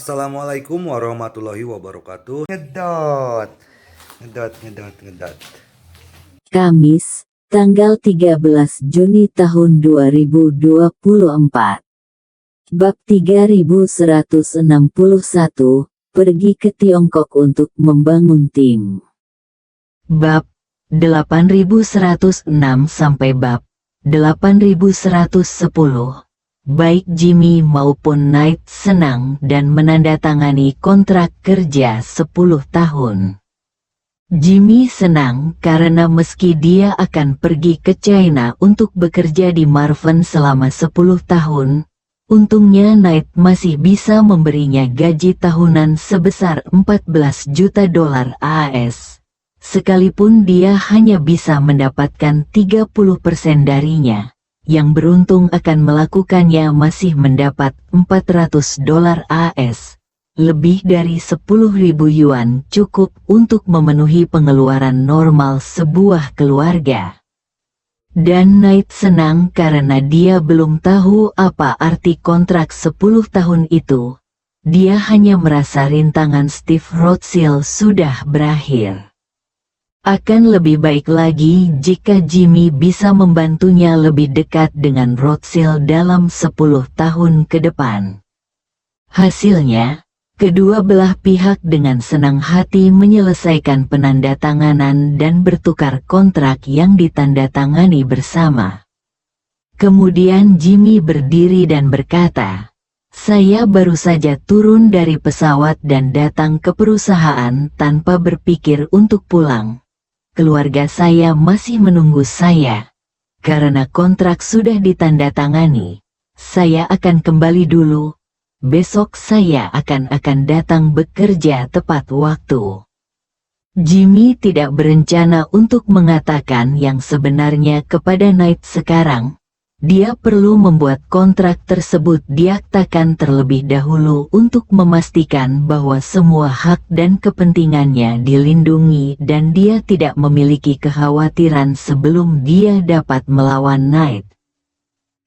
Assalamualaikum warahmatullahi wabarakatuh. Ngedot, ngedot, ngedot, ngedot. Kamis, tanggal 13 Juni tahun 2024. Bab 3161, pergi ke Tiongkok untuk membangun tim. Bab 8106 sampai bab 8110. Baik Jimmy maupun Knight senang dan menandatangani kontrak kerja 10 tahun. Jimmy senang karena meski dia akan pergi ke China untuk bekerja di Marven selama 10 tahun, untungnya Knight masih bisa memberinya gaji tahunan sebesar 14 juta dolar AS. Sekalipun dia hanya bisa mendapatkan 30% darinya, yang beruntung akan melakukannya masih mendapat 400 dolar AS. Lebih dari 10.000 yuan cukup untuk memenuhi pengeluaran normal sebuah keluarga. Dan Knight senang karena dia belum tahu apa arti kontrak 10 tahun itu. Dia hanya merasa rintangan Steve Rothschild sudah berakhir. Akan lebih baik lagi jika Jimmy bisa membantunya lebih dekat dengan Rothschild dalam 10 tahun ke depan. Hasilnya, kedua belah pihak dengan senang hati menyelesaikan penandatanganan dan bertukar kontrak yang ditandatangani bersama. Kemudian Jimmy berdiri dan berkata, "Saya baru saja turun dari pesawat dan datang ke perusahaan tanpa berpikir untuk pulang. Keluarga saya masih menunggu saya. Karena kontrak sudah ditandatangani, saya akan kembali dulu. Besok saya akan datang bekerja tepat waktu." Jimmy tidak berencana untuk mengatakan yang sebenarnya kepada Knight sekarang. Dia perlu membuat kontrak tersebut diaktakan terlebih dahulu untuk memastikan bahwa semua hak dan kepentingannya dilindungi dan dia tidak memiliki kekhawatiran sebelum dia dapat melawan Knight.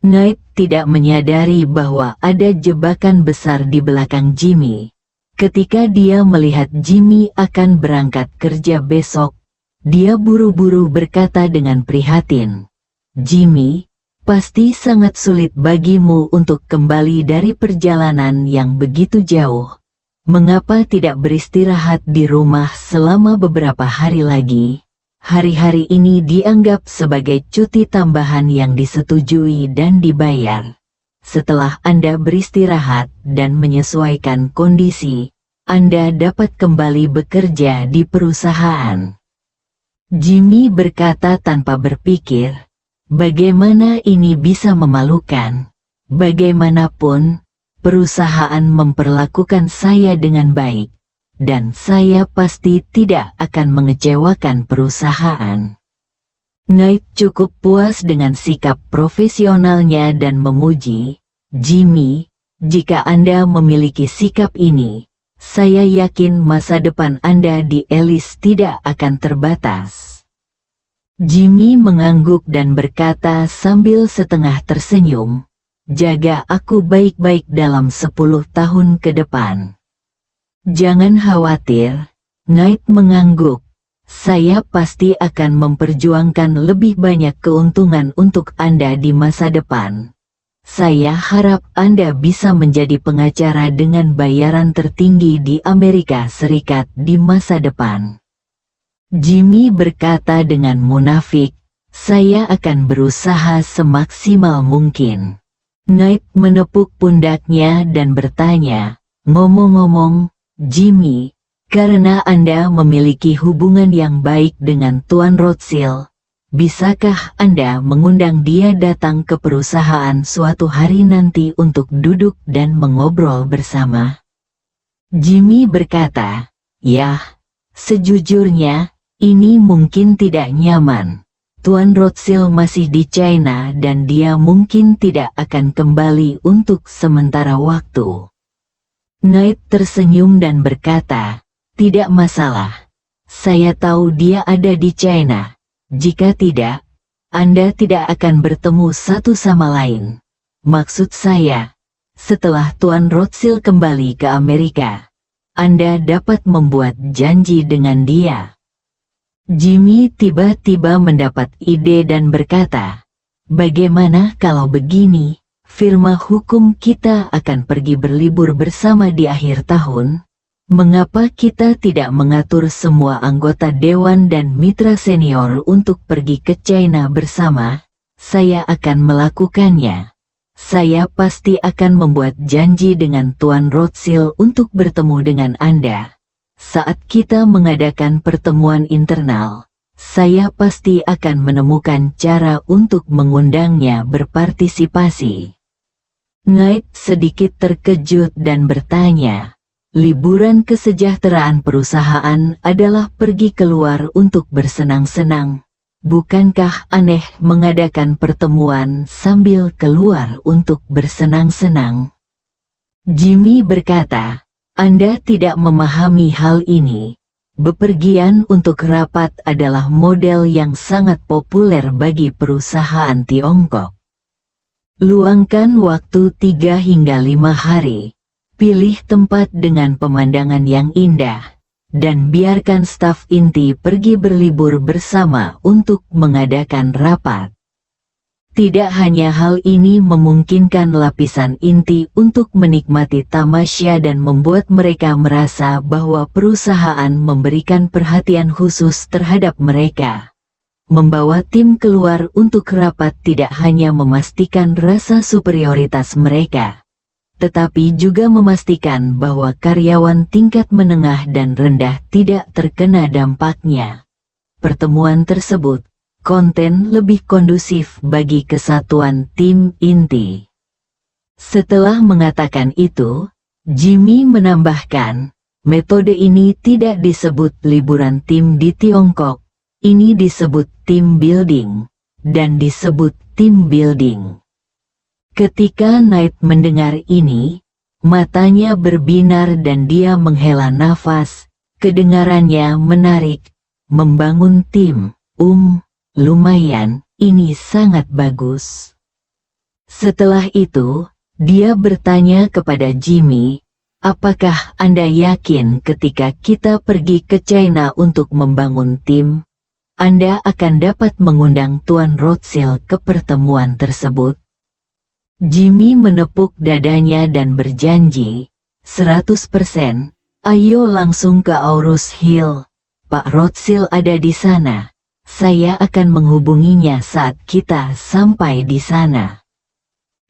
Knight tidak menyadari bahwa ada jebakan besar di belakang Jimmy. Ketika dia melihat Jimmy akan berangkat kerja besok, dia buru-buru berkata dengan prihatin, "Jimmy, pasti sangat sulit bagimu untuk kembali dari perjalanan yang begitu jauh. Mengapa tidak beristirahat di rumah selama beberapa hari lagi? Hari-hari ini dianggap sebagai cuti tambahan yang disetujui dan dibayar. Setelah Anda beristirahat dan menyesuaikan kondisi, Anda dapat kembali bekerja di perusahaan." Jimmy berkata tanpa berpikir, "Bagaimana ini bisa memalukan? Bagaimanapun, perusahaan memperlakukan saya dengan baik, dan saya pasti tidak akan mengecewakan perusahaan." Knight cukup puas dengan sikap profesionalnya dan memuji, "Jimmy, jika Anda memiliki sikap ini, saya yakin masa depan Anda di Alice tidak akan terbatas." Jimmy mengangguk dan berkata sambil setengah tersenyum, "Jaga aku baik-baik dalam 10 tahun ke depan." "Jangan khawatir," Knight mengangguk. "Saya pasti akan memperjuangkan lebih banyak keuntungan untuk Anda di masa depan. Saya harap Anda bisa menjadi pengacara dengan bayaran tertinggi di Amerika Serikat di masa depan." Jimmy berkata dengan munafik, "Saya akan berusaha semaksimal mungkin." Knight menepuk pundaknya dan bertanya, "Ngomong-ngomong, Jimmy, karena Anda memiliki hubungan yang baik dengan Tuan Rothschild, bisakah Anda mengundang dia datang ke perusahaan suatu hari nanti untuk duduk dan mengobrol bersama?" Jimmy berkata, "Ya, sejujurnya, ini mungkin tidak nyaman. Tuan Rothschild masih di China dan dia mungkin tidak akan kembali untuk sementara waktu." Knight tersenyum dan berkata, "Tidak masalah. Saya tahu dia ada di China. Jika tidak, Anda tidak akan bertemu satu sama lain. Maksud saya, setelah Tuan Rothschild kembali ke Amerika, Anda dapat membuat janji dengan dia. Jimmy tiba-tiba mendapat ide dan berkata, bagaimana kalau begini, firma hukum kita akan pergi berlibur bersama di akhir tahun? Mengapa kita tidak mengatur semua anggota dewan dan mitra senior untuk pergi ke China bersama? Saya akan melakukannya. Saya pasti akan membuat janji dengan Tuan Rothschild untuk bertemu dengan Anda. Saat kita mengadakan pertemuan internal, saya pasti akan menemukan cara untuk mengundangnya berpartisipasi. Knight sedikit terkejut dan bertanya, liburan kesejahteraan perusahaan adalah pergi keluar untuk bersenang-senang. Bukankah aneh mengadakan pertemuan sambil keluar untuk bersenang-senang? Jimmy berkata, Anda tidak memahami hal ini. Bepergian untuk rapat adalah model yang sangat populer bagi perusahaan Tiongkok. Luangkan waktu 3 hingga 5 hari. Pilih tempat dengan pemandangan yang indah, dan biarkan staf inti pergi berlibur bersama untuk mengadakan rapat. Tidak hanya hal ini memungkinkan lapisan inti untuk menikmati tamasya dan membuat mereka merasa bahwa perusahaan memberikan perhatian khusus terhadap mereka. Membawa tim keluar untuk rapat tidak hanya memastikan rasa superioritas mereka, tetapi juga memastikan bahwa karyawan tingkat menengah dan rendah tidak terkena dampaknya. Pertemuan tersebut, konten lebih kondusif bagi kesatuan tim inti. Setelah mengatakan itu, Jimmy menambahkan, metode ini tidak disebut liburan tim di Tiongkok, ini disebut team building, dan disebut team building. Ketika Knight mendengar ini, matanya berbinar dan dia menghela nafas, kedengarannya menarik, membangun tim, lumayan, ini sangat bagus. Setelah itu, dia bertanya kepada Jimmy, apakah Anda yakin ketika kita pergi ke China untuk membangun tim, Anda akan dapat mengundang Tuan Rothschild ke pertemuan tersebut? Jimmy menepuk dadanya dan berjanji, 100%, ayo langsung ke Aurus Hill, Pak Rothschild ada di sana. Saya akan menghubunginya saat kita sampai di sana.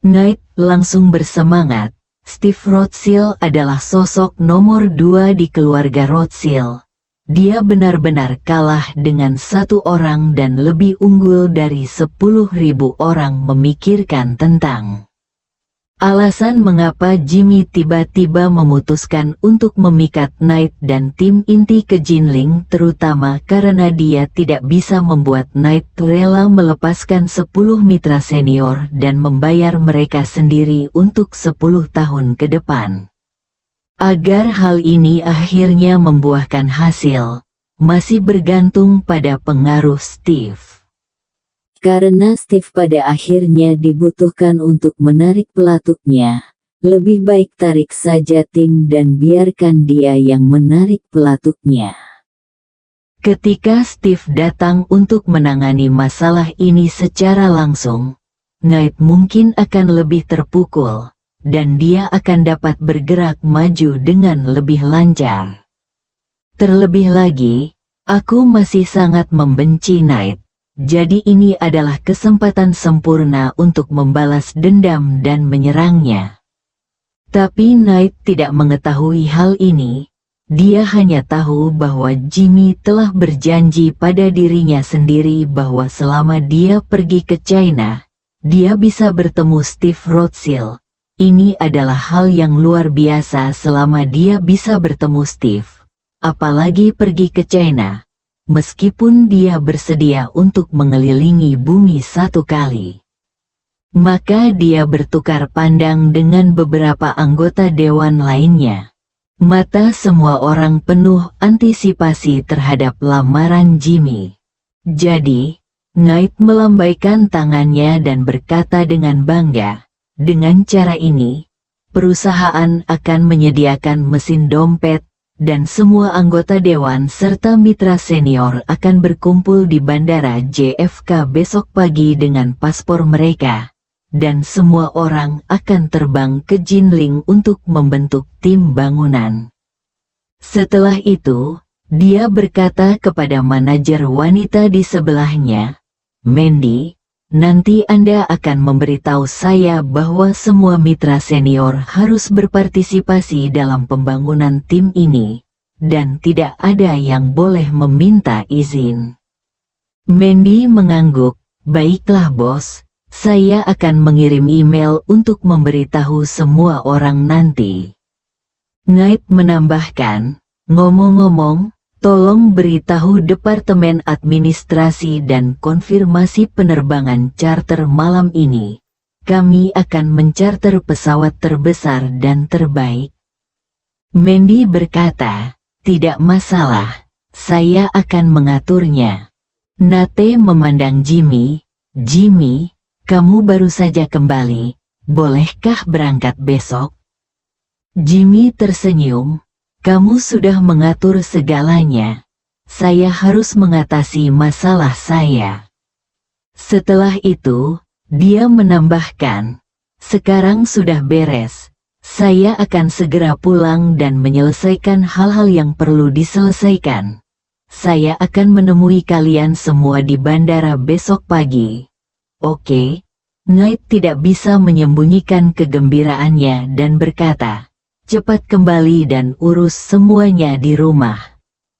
Knight langsung bersemangat. Steve Rothschild adalah sosok nomor 2 di keluarga Rothschild. Dia benar-benar kalah dengan satu orang dan lebih unggul dari 10.000 orang memikirkan tentang alasan mengapa Jimmy tiba-tiba memutuskan untuk memikat Knight dan tim inti ke Jinling, terutama karena dia tidak bisa membuat Knight rela melepaskan 10 mitra senior dan membayar mereka sendiri untuk 10 tahun ke depan. Agar hal ini akhirnya membuahkan hasil, masih bergantung pada pengaruh Steve. Karena Steve pada akhirnya dibutuhkan untuk menarik pelatuknya, lebih baik tarik saja tim dan biarkan dia yang menarik pelatuknya. Ketika Steve datang untuk menangani masalah ini secara langsung, Knight mungkin akan lebih terpukul, dan dia akan dapat bergerak maju dengan lebih lancar. Terlebih lagi, aku masih sangat membenci Knight. Jadi ini adalah kesempatan sempurna untuk membalas dendam dan menyerangnya. Tapi Knight tidak mengetahui hal ini. Dia hanya tahu bahwa Jimmy telah berjanji pada dirinya sendiri bahwa selama dia pergi ke China, dia bisa bertemu Steve Rothschild. Ini adalah hal yang luar biasa selama dia bisa bertemu Steve. Apalagi pergi ke China. Meskipun dia bersedia untuk mengelilingi bumi 1 kali. Maka dia bertukar pandang dengan beberapa anggota dewan lainnya. Mata semua orang penuh antisipasi terhadap lamaran Jimmy. Jadi, Knight melambaikan tangannya dan berkata dengan bangga, dengan cara ini, perusahaan akan menyediakan mesin dompet, dan semua anggota dewan serta mitra senior akan berkumpul di Bandara JFK besok pagi dengan paspor mereka, dan semua orang akan terbang ke Jinling untuk membentuk tim bangunan. Setelah itu, dia berkata kepada manajer wanita di sebelahnya, "Mandy, nanti Anda akan memberitahu saya bahwa semua mitra senior harus berpartisipasi dalam pembangunan tim ini, dan tidak ada yang boleh meminta izin." Mandy mengangguk, "Baiklah bos, saya akan mengirim email untuk memberitahu semua orang nanti." Knight menambahkan, "Ngomong-ngomong, tolong beritahu Departemen Administrasi dan Konfirmasi penerbangan charter malam ini. Kami akan mencarter pesawat terbesar dan terbaik." Mandy berkata, "Tidak masalah, saya akan mengaturnya." Nate memandang Jimmy, "Jimmy, kamu baru saja kembali, bolehkah berangkat besok?" Jimmy tersenyum, "Kamu sudah mengatur segalanya. Saya harus mengatasi masalah saya." Setelah itu, dia menambahkan, "Sekarang sudah beres. Saya akan segera pulang dan menyelesaikan hal-hal yang perlu diselesaikan. Saya akan menemui kalian semua di bandara besok pagi." "Oke." Knight tidak bisa menyembunyikan kegembiraannya dan berkata, "Cepat kembali dan urus semuanya di rumah.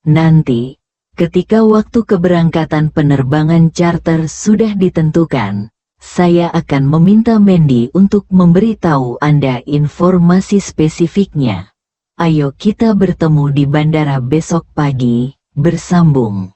Nanti, ketika waktu keberangkatan penerbangan charter sudah ditentukan, saya akan meminta Mandy untuk memberitahu Anda informasi spesifiknya. Ayo kita bertemu di bandara besok pagi." Bersambung.